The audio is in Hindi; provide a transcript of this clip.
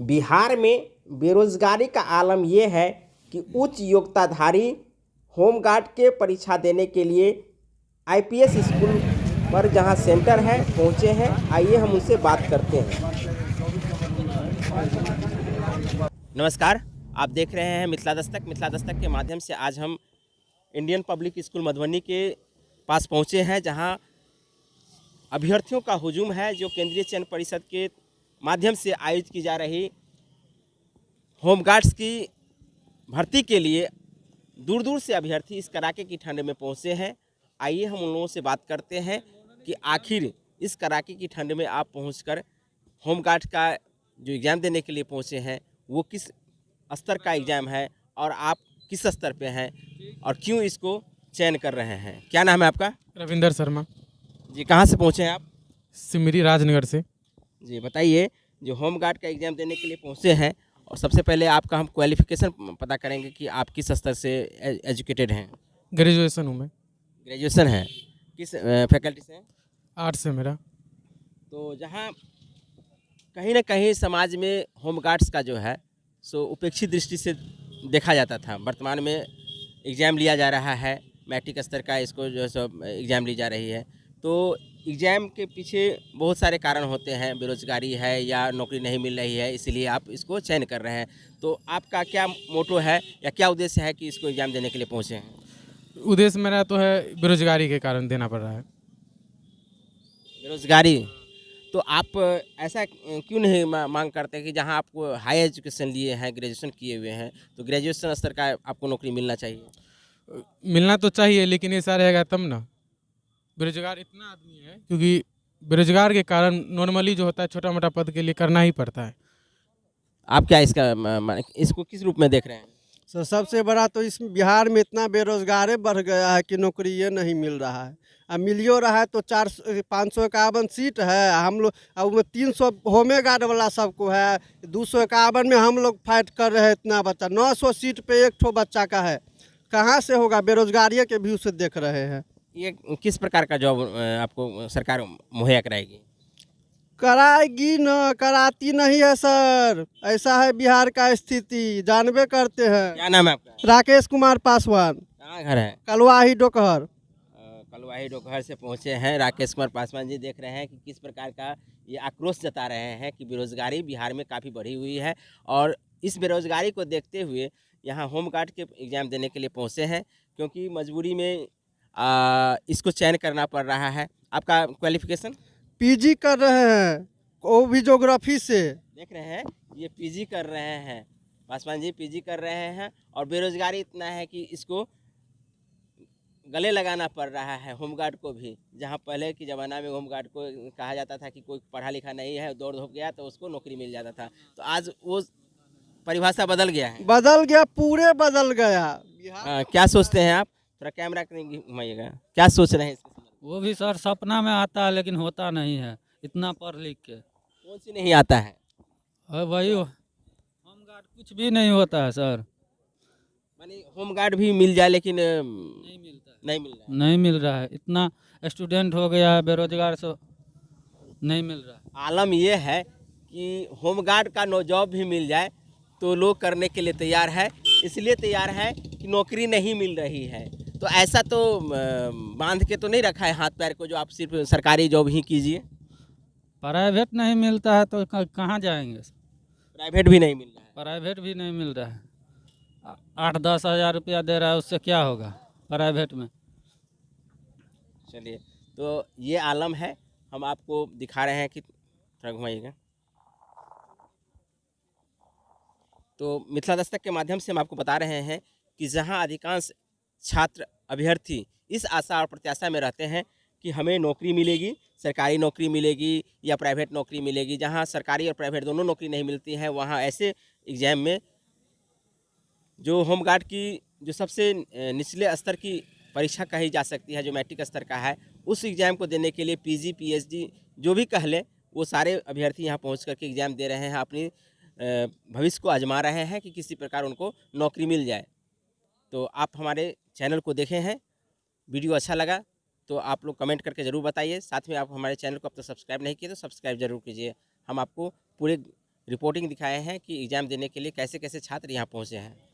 बिहार में बेरोजगारी का आलम यह है कि उच्च योग्यताधारी होमगार्ड के परीक्षा देने के लिए आईपीएस स्कूल पर जहां सेंटर है पहुंचे हैं। आइए हम उनसे बात करते हैं। नमस्कार, आप देख रहे हैं मिथिला दस्तक। मिथिला दस्तक के माध्यम से आज हम इंडियन पब्लिक स्कूल मधुबनी के पास पहुंचे हैं, जहां अभ्यर्थियों का हुजूम है जो केंद्रीय चयन परिषद के माध्यम से आयोजित की जा रही होमगार्ड्स की भर्ती के लिए दूर दूर से अभ्यर्थी इस कड़ाके की ठंड में पहुंचे हैं। आइए हम उन लोगों से बात करते हैं कि आखिर इस कड़ाके की ठंड में आप पहुंचकर होमगार्ड का जो एग्ज़ाम देने के लिए पहुंचे हैं वो किस स्तर का एग्ज़ाम है और आप किस स्तर पे हैं और क्यों इसको चयन कर रहे हैं। क्या नाम है आपका? रविंदर शर्मा जी, कहाँ से पहुँचे हैं आप? सिमरी राजनगर से। जी बताइए, जो होमगार्ड का एग्ज़ाम देने के लिए पहुँचे हैं, और सबसे पहले आपका हम क्वालिफ़िकेशन पता करेंगे कि आप किस स्तर से एजुकेटेड हैं। ग्रेजुएशन हूँ मैं। ग्रेजुएशन है, किस फैकल्टी से हैं? आर्ट्स से मेरा। तो जहाँ कहीं ना कहीं समाज में होमगार्ड्स का जो है सो उपेक्षित दृष्टि से देखा जाता था, वर्तमान में एग्ज़ाम लिया जा रहा है, मैट्रिक स्तर का इसको जो है सो एग्ज़ाम ली जा रही है। तो एग्ज़ाम के पीछे बहुत सारे कारण होते हैं, बेरोजगारी है या नौकरी नहीं मिल रही है, इसलिए आप इसको चयन कर रहे हैं। तो आपका क्या मोटो है या क्या उद्देश्य है कि इसको एग्ज़ाम देने के लिए पहुँचे हैं? उद्देश्य मेरा तो है बेरोजगारी के कारण देना पड़ रहा है। बेरोजगारी। तो आप ऐसा क्यों नहीं मांग करते कि जहां आपको हाई एजुकेशन लिए हैं, ग्रेजुएशन किए हुए हैं, तो ग्रेजुएशन स्तर का आपको नौकरी मिलना चाहिए? मिलना तो चाहिए, लेकिन ऐसा रहेगा तब ना। बेरोजगार इतना आदमी है क्योंकि बेरोजगार के कारण नॉर्मली जो होता है छोटा मोटा पद के लिए करना ही पड़ता है। आप क्या इसका इसको किस रूप में देख रहे हैं? सर सबसे बड़ा तो इस बिहार में इतना बेरोजगारी बढ़ गया है कि नौकरी ये नहीं मिल रहा है। अब मिलियो रहा है तो 551 सीट है, हम लोग अब में 300 होमगार्ड वाला सबको है, 251 में हम लोग फाइट कर रहे हैं। इतना बच्चा 900 सीट पे एक ठो बच्चा का है, कहाँ से होगा? बेरोजगारी के व्यू से देख रहे हैं। ये किस प्रकार का जॉब आपको सरकार मुहैया कराएगी? कराएगी न, कराती नहीं है सर। ऐसा है बिहार का स्थिति, जानबे करते हैं। क्या नाम है आपका? राकेश कुमार पासवान, कहाँ घर है? कलवाही डोकहर। कलवाही डोकहर से पहुँचे हैं राकेश कुमार पासवान जी। देख रहे हैं कि किस प्रकार का ये आक्रोश जता रहे हैं कि बेरोजगारी बिहार में काफ़ी बढ़ी हुई है, और इस बेरोजगारी को देखते हुए यहाँ होमगार्ड के एग्ज़ाम देने के लिए पहुँचे हैं, क्योंकि मजबूरी में इसको चयन करना पड़ रहा है। आपका क्वालिफिकेशन? पीजी कर रहे हैं, वो भी ज्योग्राफी से। देख रहे हैं ये पीजी कर रहे हैं, पासवान जी पीजी कर रहे हैं, और बेरोजगारी इतना है कि इसको गले लगाना पड़ रहा है होमगार्ड को भी। जहां पहले के ज़माना में होमगार्ड को कहा जाता था कि कोई पढ़ा लिखा नहीं है, दौड़ धूप गया तो उसको नौकरी मिल जाता था, तो आज वो परिभाषा बदल गया है। बदल गया, पूरे बदल गया। क्या सोचते हैं आप? थोड़ा कैमरा घुमाइएगा। क्या सोच रहे हैं इसके संबंध में? वो भी सर सपना में आता है लेकिन होता नहीं है, इतना पढ़ लिख के। कौन सी नहीं आता है? वही होमगार्ड कुछ भी नहीं होता है सर। मानी होमगार्ड भी मिल जाए लेकिन नहीं मिलता है। नहीं मिल रहा है। नहीं मिल रहा है, इतना स्टूडेंट हो गया है बेरोजगार, से नहीं मिल रहा है। आलम ये है कि होमगार्ड का जॉब भी मिल जाए तो लोग करने के लिए तैयार है, इसलिए तैयार है कि नौकरी नहीं मिल रही है। तो ऐसा तो बांध के तो नहीं रखा है हाथ पैर को जो आप सिर्फ सरकारी जॉब ही कीजिए। प्राइवेट नहीं मिलता है तो कहाँ जाएंगे? प्राइवेट भी नहीं मिल रहा है। प्राइवेट भी नहीं मिल रहा है। 8-10 हज़ार रुपया दे रहा है, उससे क्या होगा प्राइवेट में? चलिए, तो ये आलम है, हम आपको दिखा रहे हैं कि थोड़ा घुमाइएगा। तो मिथिला दस्तक के माध्यम से हम आपको बता रहे हैं कि जहां अधिकांश छात्र अभ्यर्थी इस आशा और प्रत्याशा में रहते हैं कि हमें नौकरी मिलेगी, सरकारी नौकरी मिलेगी या प्राइवेट नौकरी मिलेगी, जहां सरकारी और प्राइवेट दोनों नौकरी नहीं मिलती है, वहां ऐसे एग्ज़ाम में जो होमगार्ड की जो सबसे निचले स्तर की परीक्षा कही जा सकती है, जो मैट्रिक स्तर का है, उस एग्ज़ाम को देने के लिए पीजी पीएचडी जो भी कह लें, वो सारे अभ्यर्थी यहाँ पहुँच करके एग्ज़ाम दे रहे हैं, अपनी भविष्य को आजमा रहे हैं कि किसी प्रकार उनको नौकरी मिल जाए। तो आप हमारे चैनल को देखे हैं, वीडियो अच्छा लगा तो आप लोग कमेंट करके ज़रूर बताइए। साथ में आप हमारे चैनल को अब तक सब्सक्राइब नहीं किए तो सब्सक्राइब ज़रूर कीजिए। हम आपको पूरे रिपोर्टिंग दिखाए हैं कि एग्ज़ाम देने के लिए कैसे कैसे छात्र यहाँ पहुँचे हैं।